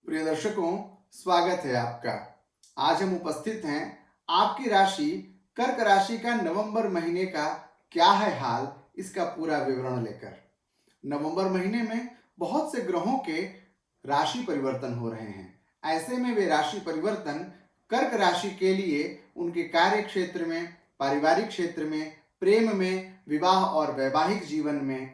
प्रिय दर्शकों, स्वागत है आपका। आज हम उपस्थित हैं आपकी राशि कर्क राशि का नवंबर महीने का क्या है हाल, इसका पूरा विवरण लेकर। नवंबर महीने में बहुत से ग्रहों के राशि परिवर्तन हो रहे हैं। ऐसे में वे राशि परिवर्तन कर्क राशि के लिए उनके कार्य क्षेत्र में, पारिवारिक क्षेत्र में, प्रेम में, विवाह और वैवाहिक जीवन में,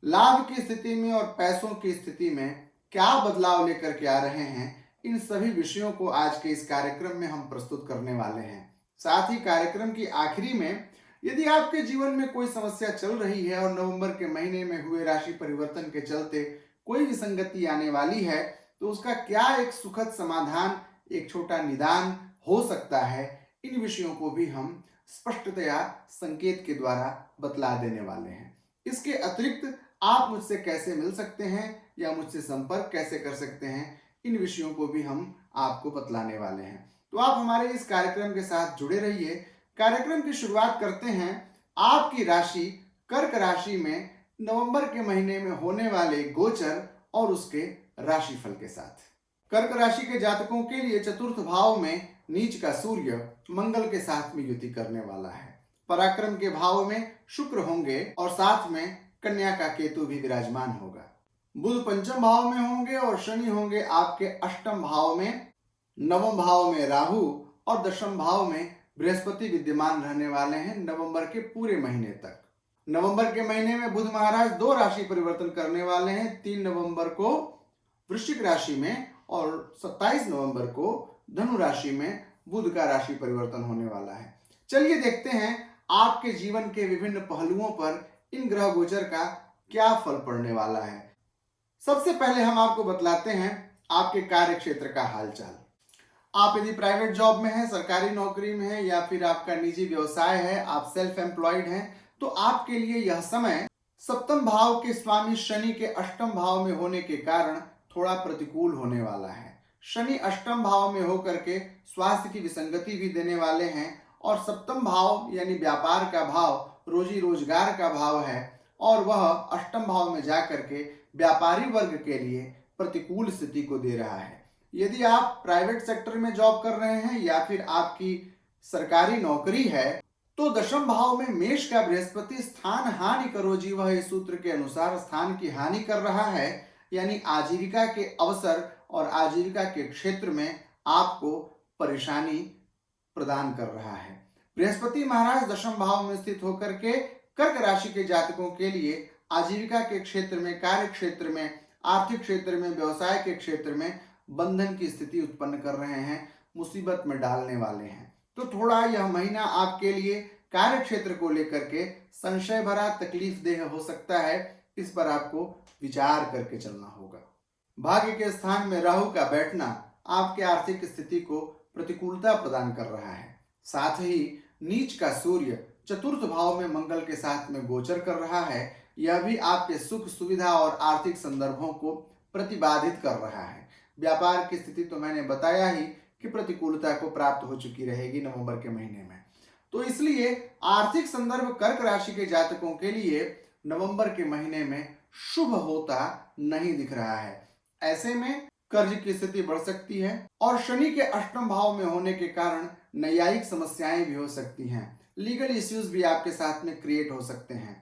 लाभ की स्थिति में और पैसों की स्थिति में क्या बदलाव लेकर के आ रहे हैं, इन सभी विषयों को आज के इस कार्यक्रम में हम प्रस्तुत करने वाले हैं। साथ ही कार्यक्रम की आखिरी में यदि आपके जीवन में कोई समस्या चल रही है और नवंबर के महीने में हुए राशि परिवर्तन के चलते कोई विसंगति आने वाली है, तो उसका क्या एक सुखद समाधान, एक छोटा निदान हो सकता है, इन विषयों को भी हम स्पष्टतया संकेत के द्वारा बतला देने वाले हैं। इसके अतिरिक्त आप मुझसे कैसे मिल सकते हैं या मुझसे संपर्क कैसे कर सकते हैं, इन विषयों को भी हम आपको बतलाने वाले हैं। तो आप हमारे इस कार्यक्रम के साथ जुड़े रहिए। कार्यक्रम की शुरुआत करते हैं आपकी राशि कर्क राशि में नवंबर के महीने में होने वाले गोचर और उसके राशिफल के साथ। कर्क राशि के जातकों के लिए चतुर्थ भाव में नीच का सूर्य मंगल के साथ में युति करने वाला है। पराक्रम के भाव में शुक्र होंगे और साथ में कन्या का केतु भी विराजमान होगा। बुध पंचम भाव में होंगे और शनि होंगे आपके अष्टम भाव में, नवम भाव में राहु और दशम भाव में बृहस्पति विद्यमान रहने वाले हैं नवंबर के पूरे महीने तक। नवंबर के महीने में बुध महाराज 2 राशि परिवर्तन करने वाले हैं। 3 नवंबर को वृश्चिक राशि में और 27 नवंबर को धनु राशि में बुध का राशि परिवर्तन होने वाला है। चलिए देखते हैं आपके जीवन के विभिन्न पहलुओं पर इन ग्रह गोचर का क्या फल पड़ने वाला है। सबसे पहले हम आपको बतलाते हैं आपके कार्य क्षेत्र का हालचाल। आप यदि प्राइवेट जॉब में हैं, सरकारी नौकरी में हैं या फिर आपका निजी व्यवसाय है, आप सेल्फ एम्प्लॉयड हैं, तो आपके लिए यह समय सप्तम भाव के स्वामी शनि के अष्टम भाव में होने के कारण थोड़ा प्रतिकूल होने वाला है। शनि अष्टम भाव में होकर के स्वास्थ्य की विसंगति भी देने वाले हैं और सप्तम भाव यानी व्यापार का भाव, रोजी रोजगार का भाव है और वह अष्टम भाव में जाकर के व्यापारी वर्ग के लिए प्रतिकूल स्थिति को दे रहा है। यदि आप प्राइवेट सेक्टर में जॉब कर रहे हैं या फिर आपकी सरकारी नौकरी है, तो दशम भाव में मेष का बृहस्पति स्थान हानि करो जीवः इस सूत्र के अनुसार स्थान की हानि कर रहा है, यानी आजीविका के अवसर और आजीविका के क्षेत्र में आपको परेशानी प्रदान कर रहा है। बृहस्पति महाराज दशम भाव में स्थित होकर के कर्क राशि के जातकों के लिए आजीविका के क्षेत्र में, कार्य क्षेत्र में, आर्थिक क्षेत्र में, व्यवसाय के क्षेत्र में बंधन की स्थिति उत्पन्न कर रहे हैं, मुसीबत में डालने वाले हैं। तो थोड़ा यह महीना आपके लिए कार्य क्षेत्र को लेकर के संशय भरा, तकलीफ देह हो सकता है। इस पर आपको विचार करके चलना होगा। भाग्य के स्थान में राहु का बैठना आपके आर्थिक स्थिति को प्रतिकूलता प्रदान कर रहा है। साथ ही नीच का सूर्य चतुर्थ भाव में मंगल के साथ में गोचर कर रहा है। यह भी आपके सुख सुविधा और आर्थिक संदर्भों को प्रतिबाधित कर रहा है। व्यापार की स्थिति तो मैंने बताया ही कि प्रतिकूलता को प्राप्त हो चुकी रहेगी नवंबर के महीने में। तो इसलिए आर्थिक संदर्भ कर्क राशि के जातकों के लिए नवंबर के महीने में शुभ होता नहीं दिख रहा है। ऐसे में कर्ज की स्थिति बढ़ सकती है और शनि के अष्टम भाव में होने के कारण न्यायिक समस्याएं भी हो सकती हैं। लीगल इश्यूज भी आपके साथ में क्रिएट हो सकते हैं।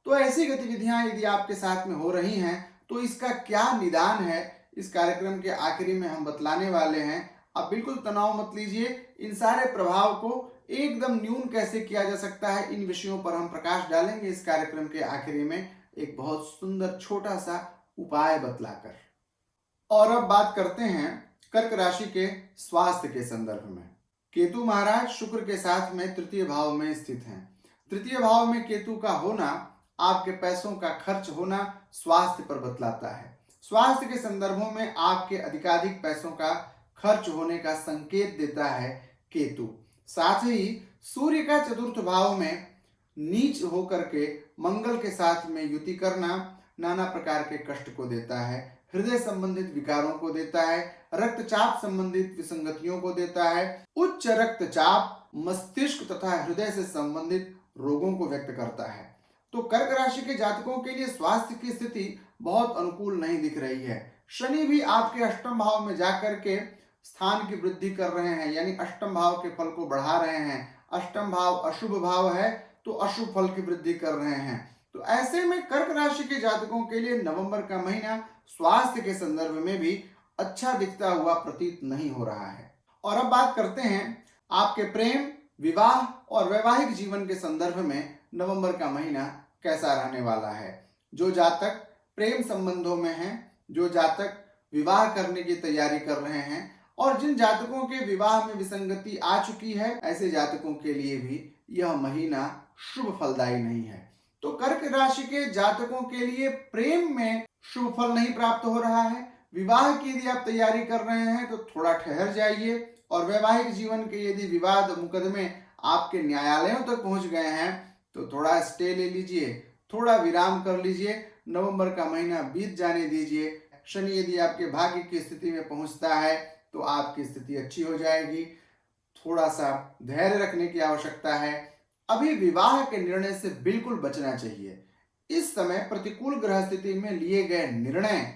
तो ऐसी गतिविधियां यदि आपके साथ में हो रही हैं, तो इसका क्या निदान है, इस कार्यक्रम के आखिरी में हम बतलाने वाले हैं। आप बिल्कुल तनाव मत लीजिए। इन सारे प्रभाव को एकदम न्यून कैसे किया जा सकता है, इन विषयों पर हम प्रकाश डालेंगे इस कार्यक्रम के आखिरी में, एक बहुत सुंदर छोटा सा उपाय बतलाकर। और अब बात करते हैं कर्क राशि के स्वास्थ्य के संदर्भ में। केतु महाराज शुक्र के साथ में तृतीय भाव में स्थित हैं। तृतीय भाव में केतु का होना आपके पैसों का खर्च होना स्वास्थ्य पर बतलाता है। स्वास्थ्य के संदर्भों में आपके अधिकाधिक पैसों का खर्च होने का संकेत देता है केतु। साथ ही सूर्य का चतुर्थ भाव में नीच होकर के मंगल के साथ में युति करना नाना प्रकार के कष्ट को देता है, हृदय संबंधित विकारों को देता है, रक्तचाप संबंधित विसंगतियों को देता है। उच्च रक्तचाप मस्तिष्क तथा हृदय से संबंधित रोगों को व्यक्त करता है। तो कर्क राशि के जातकों के लिए स्वास्थ्य की स्थिति बहुत अनुकूल नहीं दिख रही है। शनि भी आपके अष्टम भाव में जाकर के स्थान की वृद्धि कर रहे हैं, यानी अष्टम भाव के फल को बढ़ा रहे हैं। अष्टम भाव अशुभ भाव है तो अशुभ फल की वृद्धि कर रहे हैं। तो ऐसे में कर्क राशि के जातकों के लिए नवंबर का महीना स्वास्थ्य के संदर्भ में भी अच्छा दिखता हुआ प्रतीत नहीं हो रहा है। और अब बात करते हैं आपके प्रेम, विवाह और वैवाहिक जीवन के संदर्भ में नवंबर का महीना कैसा रहने वाला है। जो जातक प्रेम संबंधों में हैं, जो जातक विवाह करने की तैयारी कर रहे हैं और जिन जातकों के विवाह में विसंगति आ चुकी है, ऐसे जातकों के लिए भी यह महीना शुभ फलदायी नहीं है। तो कर्क राशि के जातकों के लिए प्रेम में शुभ फल नहीं प्राप्त हो रहा है। विवाह की यदि आप तैयारी कर रहे हैं तो थोड़ा ठहर जाइए, और वैवाहिक जीवन के यदि विवाद मुकदमे आपके न्यायालयों तक पहुंच गए हैं तो थोड़ा स्टे ले लीजिए, थोड़ा विराम कर लीजिए। नवंबर का महीना बीत जाने दीजिए। शनि यदि आपके भाग्य की स्थिति में पहुंचता है तो आपकी स्थिति अच्छी हो जाएगी। थोड़ा सा धैर्य रखने की आवश्यकता है। अभी विवाह के निर्णय से बिल्कुल बचना चाहिए। इस समय प्रतिकूल ग्रह स्थिति में लिए गए निर्णय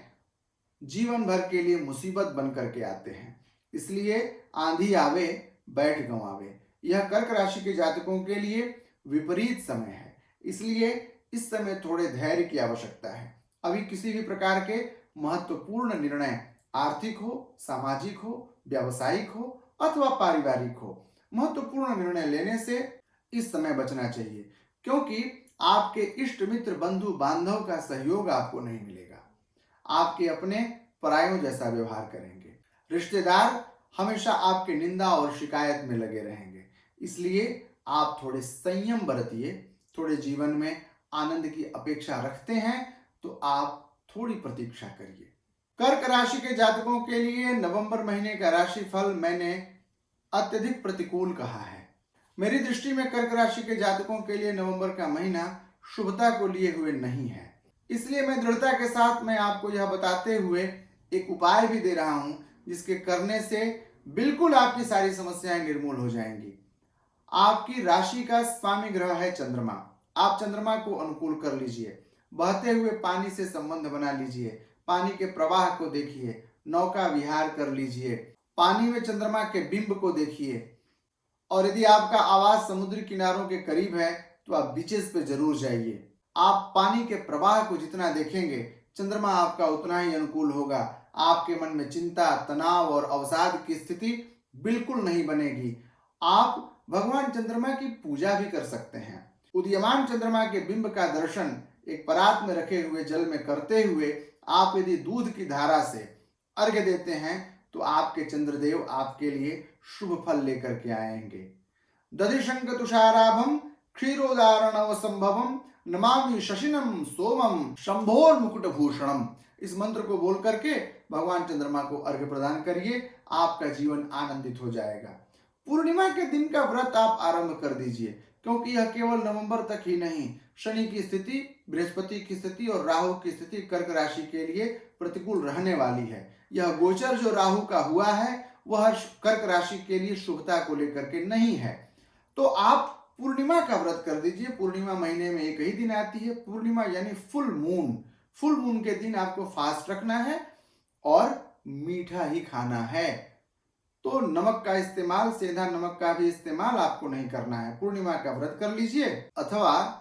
जीवन भर के लिए मुसीबत बन करके आते हैं। इसलिए आंधी आवे बैठ गंवावे, यह कर्क राशि के जातकों के लिए विपरीत समय है। इसलिए इस समय थोड़े धैर्य की आवश्यकता है। अभी किसी भी प्रकार के महत्वपूर्ण निर्णय, आर्थिक हो, सामाजिक हो, व्यावसायिक हो अथवा पारिवारिक हो, महत्वपूर्ण निर्णय लेने से इस समय बचना चाहिए, क्योंकि आपके इष्ट मित्र बंधु बांधव का सहयोग आपको नहीं मिलेगा। आपके अपने परायों जैसा व्यवहार करेंगे। रिश्तेदार हमेशा आपके निंदा और शिकायत में लगे रहेंगे। इसलिए आप थोड़े संयम बरतिए। थोड़े जीवन में आनंद की अपेक्षा रखते हैं तो आप थोड़ी प्रतीक्षा करिए। कर्क राशि के जातकों के लिए नवंबर महीने का राशिफल मैंने अत्यधिक प्रतिकूल कहा है। मेरी दृष्टि में कर्क राशि के जातकों के लिए नवंबर का महीना शुभता को लिए हुए नहीं है। इसलिए मैं दृढ़ता के साथ मैं आपको यह बताते हुए एक उपाय भी दे रहा हूं, जिसके करने से बिल्कुल आपकी सारी समस्याएं निर्मूल हो जाएंगी। आपकी राशि का स्वामी ग्रह है चंद्रमा। आप चंद्रमा को अनुकूल कर लीजिए। बहते हुए पानी से संबंध बना लीजिए। पानी के प्रवाह को देखिए। नौका विहार कर लीजिए। पानी में चंद्रमा के बिंब को देखिए। और यदि आपका आवास समुद्री किनारों के करीब है तो आप बीचेस पे जरूर जाइए। आप पानी के प्रवाह को जितना देखेंगे, चंद्रमा आपका उतना ही अनुकूल होगा। आपके मन में चिंता, तनाव और अवसाद की स्थिति बिल्कुल नहीं बनेगी। आप भगवान चंद्रमा की पूजा भी कर सकते हैं। उदीयमान चंद्रमा के बिंब का दर्शन एक परात में रखे हुए जल में करते हुए आप यदि दूध की धारा से अर्घ्य देते हैं तो आपके चंद्रदेव आपके लिए शुभ फल लेकर के आएंगे। दधिशंक तुषाराभम क्षीरोदारणव संभवम नमामि शशिनम सोमम शंभोर मुकुट भूषणम। इस मंत्र को बोल करके भगवान चंद्रमा को अर्घ्य प्रदान करिए। आपका जीवन आनंदित हो जाएगा। पूर्णिमा के दिन का व्रत आप आरंभ कर दीजिए, क्योंकि यह केवल नवंबर तक ही नहीं, शनि की स्थिति, बृहस्पति की स्थिति और राहु की स्थिति कर्क राशि के लिए प्रतिकूल रहने वाली है। यह गोचर जो राहु का हुआ है वह कर्क राशि के लिए शुभता को लेकर के नहीं है। तो आप पूर्णिमा का व्रत कर दीजिए। पूर्णिमा महीने में एक ही दिन आती है। पूर्णिमा यानी फुल मून। फुल मून के दिन आपको फास्ट रखना है और मीठा ही खाना है। तो नमक का इस्तेमाल, सेंधा नमक का भी इस्तेमाल आपको नहीं करना है। पूर्णिमा का व्रत कर लीजिए। अथवा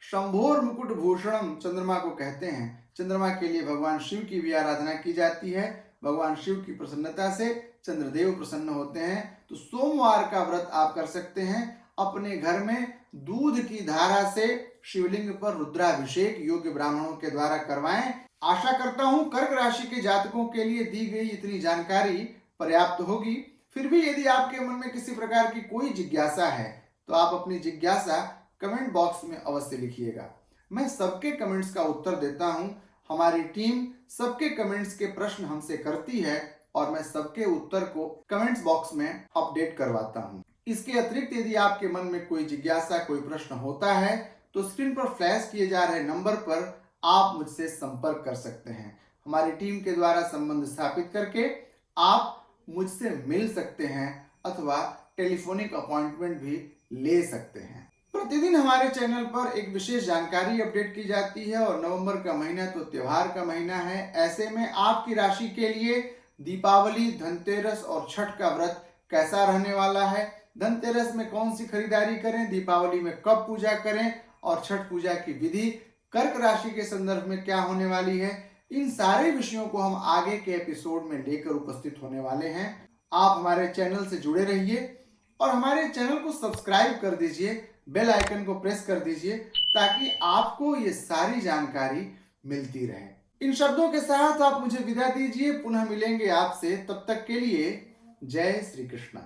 शंभोर मुकुट भूषणम चंद्रमा को कहते हैं। चंद्रमा के लिए भगवान शिव की भी आराधना की जाती है। भगवान शिव की प्रसन्नता से चंद्रदेव प्रसन्न होते हैं। तो सोमवार का व्रत आप कर सकते हैं। अपने घर में दूध की धारा से शिवलिंग पर रुद्राभिषेक योग्य ब्राह्मणों के द्वारा करवाएं। आशा करता हूं कर्क राशि के जातकों के लिए दी गई इतनी जानकारी पर्याप्त होगी। फिर भी यदि आपके मन में किसी प्रकार की कोई जिज्ञासा है तो आप अपनी जिज्ञासा कमेंट बॉक्स में अवश्य लिखिएगा। मैं सबके कमेंट्स का उत्तर देता हूं। हमारी टीम सबके कमेंट्स के प्रश्न हमसे करती है और मैं सबके उत्तर को कमेंट्स बॉक्स में अपडेट करवाता हूं। इसके अतिरिक्त यदि आपके मन में कोई जिज्ञासा, कोई प्रश्न होता है तो स्क्रीन पर फ्लैश किए जा रहे नंबर पर आप मुझसे संपर्क कर सकते हैं। हमारी टीम के द्वारा संबंध स्थापित करके आप मुझसे मिल सकते हैं अथवा टेलीफोनिक अपॉइंटमेंट भी ले सकते हैं। प्रतिदिन हमारे चैनल पर एक विशेष जानकारी अपडेट की जाती है और नवंबर का महीना तो त्योहार का महीना है। ऐसे में आपकी राशि के लिए दीपावली, धनतेरस और छठ का व्रत कैसा रहने वाला है, धनतेरस में कौन सी खरीदारी करें, दीपावली में कब पूजा करें और छठ पूजा की विधि कर्क राशि के संदर्भ में क्या होने वाली है, इन सारे विषयों को हम आगे के एपिसोड में लेकर उपस्थित होने वाले हैं। आप हमारे चैनल से जुड़े रहिए और हमारे चैनल को सब्सक्राइब कर दीजिए, बेल आइकन को प्रेस कर दीजिए ताकि आपको ये सारी जानकारी मिलती रहे। इन शब्दों के साथ आप मुझे विदा दीजिए, पुनः मिलेंगे आपसे, तब तक के लिए जय श्री कृष्णा।